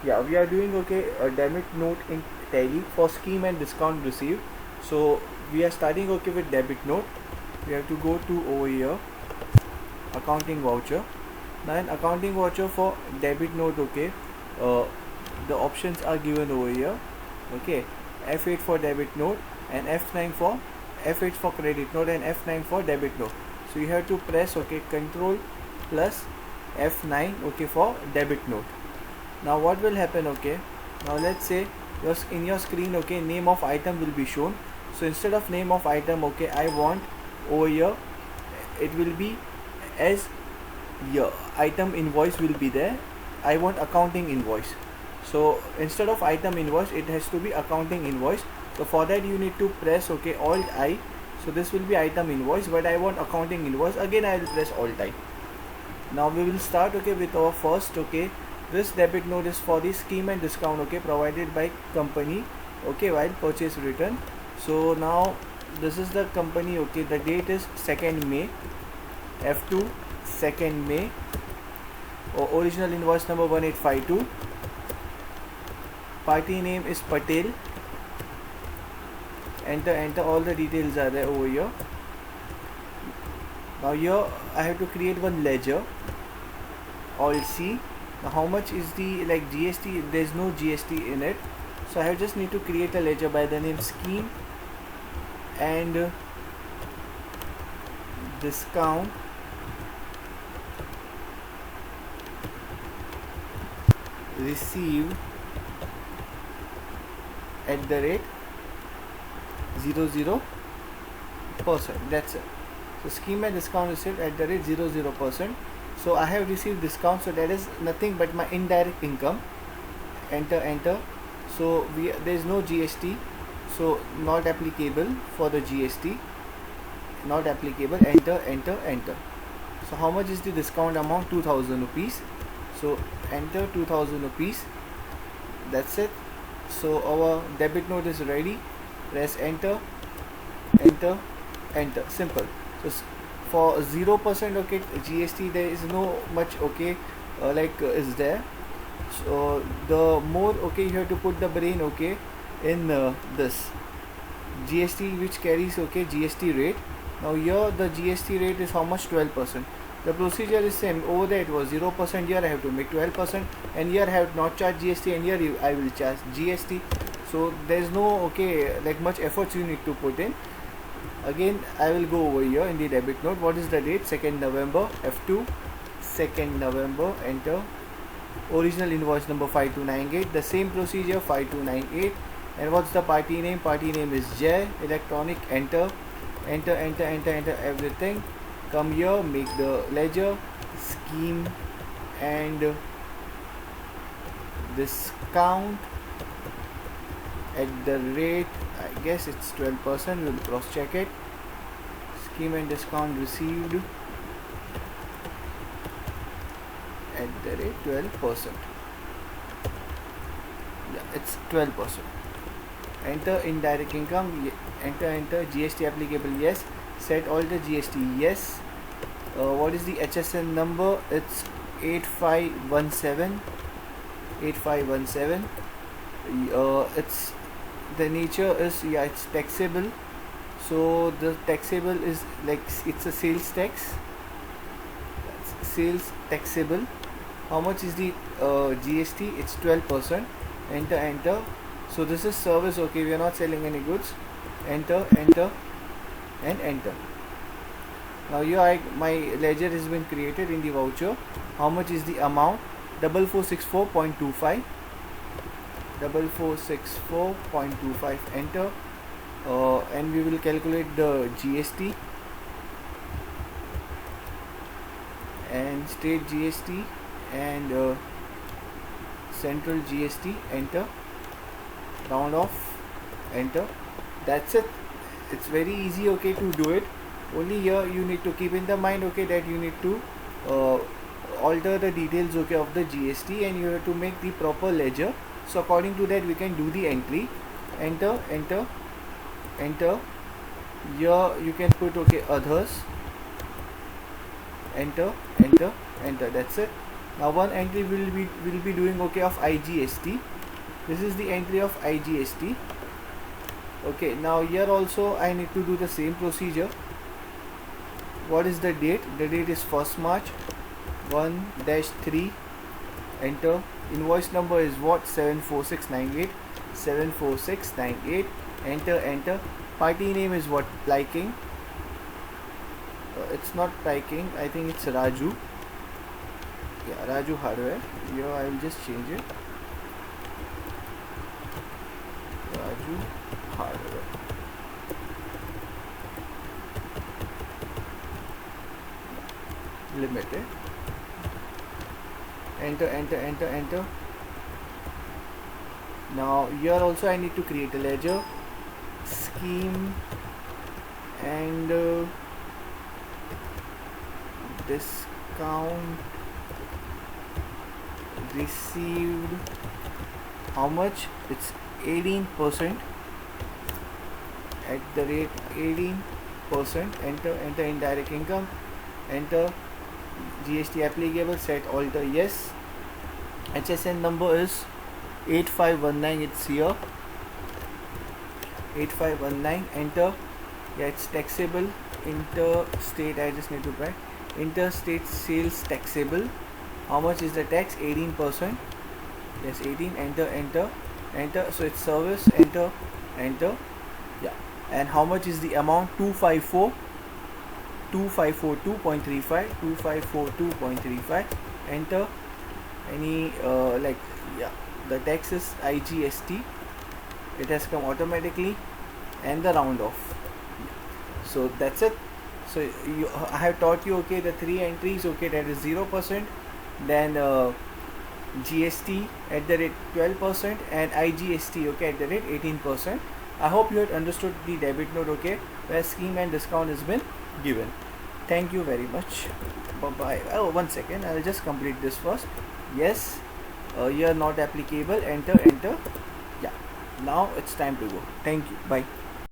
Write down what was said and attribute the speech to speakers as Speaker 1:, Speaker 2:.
Speaker 1: Yeah, we are doing a debit note in Tally for scheme and discount received. So we are starting with debit note. We have to go to over here, accounting voucher. Now in accounting voucher for debit note, uh, the options are given over here. Okay, F8 for debit note and F9 for F8 for credit note and F9 for debit note. So you have to press Control plus F9 for debit note. Now what will happen? Now let's say in your screen, name of item will be shown. So instead of name of item, I want over here it will be as your item invoice will be there. I want accounting invoice. So instead of item invoice, it has to be accounting invoice. So for that you need to press Alt I. So this will be item invoice, but I want accounting invoice. Again I will press Alt I. Now we will start with our first. This debit note is for the scheme and discount provided by company while purchase return. So now this is the company. The date is 2nd May. F2 2nd May. Original invoice number 1852. Party name is Patel. Enter all the details are there over here. Now here I have to create one ledger. Alt C. Now how much is the GST? There is no GST in it, so I just need to create a ledger by the name scheme and discount received at the rate 00%. That's it. So scheme and discount received at the rate 00%. So I have received discount, so that is nothing but my indirect income. Enter. So there is no GST, so not applicable for the GST. Not applicable. Enter. So how much is the discount amount? 2000 rupees. So enter 2000 rupees. That's it. So our debit note is ready. Press enter. Simple. So for 0% GST, there is no much is there. So the more you have to put the brain in this GST, which carries GST rate. Now here the GST rate is how much? 12%. The procedure is same. Over there it was 0%. Here I have to make 12%, and here I have not charged GST, and here I will charge GST. So there is no much efforts you need to put in. Again I will go over here in the debit note. What is the date? 2nd November. F2 2nd November. Enter. Original invoice number 5298. The same procedure, 5298. And what's the party name? Party name is J. Electronic. Enter everything. Come here, make the ledger, scheme and discount at the rate, I guess it's 12%. We'll cross check it. Scheme and discount received at the rate 12%. Yeah, it's 12%. Enter indirect income. Enter GST applicable. Yes. Set all the GST. Yes. What is the HSN number? It's 8517. It's the nature is it's taxable. So the taxable is it's a sales tax. Sales taxable. How much is the GST? It's 12%. Enter. So this is service. We are not selling any goods. Enter. Now here my ledger has been created in the voucher. How much is the amount? 4464.25. 4464.25. Enter. And we will calculate the GST and state GST and central GST. Enter. Round off. Enter. That's it. It's very easy to do it. Only here you need to keep in the mind that you need to alter the details of the GST, and you have to make the proper ledger. So according to that we can do the entry. Enter. Here you can put others. Enter. That's it. Now one entry will be doing okay of IGST. This is the entry of IGST. Okay, now here also I need to do the same procedure. What is the date? The date is 1st March 1-3. Enter. Invoice number is what? 74698. 74698. Enter. Party name is what? Pliking. It's not Pliking, I think it's Raju. Yeah, Raju Hardware. Here I will just change it. Raju Hardware. Limited. Enter. Now here also I need to create a ledger. Scheme and discount received. How much? It's 18%. At the rate 18%. Enter indirect income. Enter. GST applicable. Set alter yes. HSN number is 8519. It's here. 8519. Enter. Yeah, it's taxable. Interstate. I just need to write. Interstate sales taxable. How much is the tax? 18%. Yes, 18. Enter. So it's service. Enter. Yeah. And how much is the amount? 2542.35. 2542.35. Enter. Any the tax is IGST. It has come automatically, and the round off. So that's it. So I have taught you okay the 3 entries. Okay, that is 0%. Then GST at the rate 12% and IGST okay at the rate 18%. I hope you had understood the debit note okay, where scheme and discount has been given. Thank you very much. Bye bye. Oh, 1 second. I'll just complete this first. Yes. Here not applicable. Enter. Yeah. Now it's time to go. Thank you. Bye.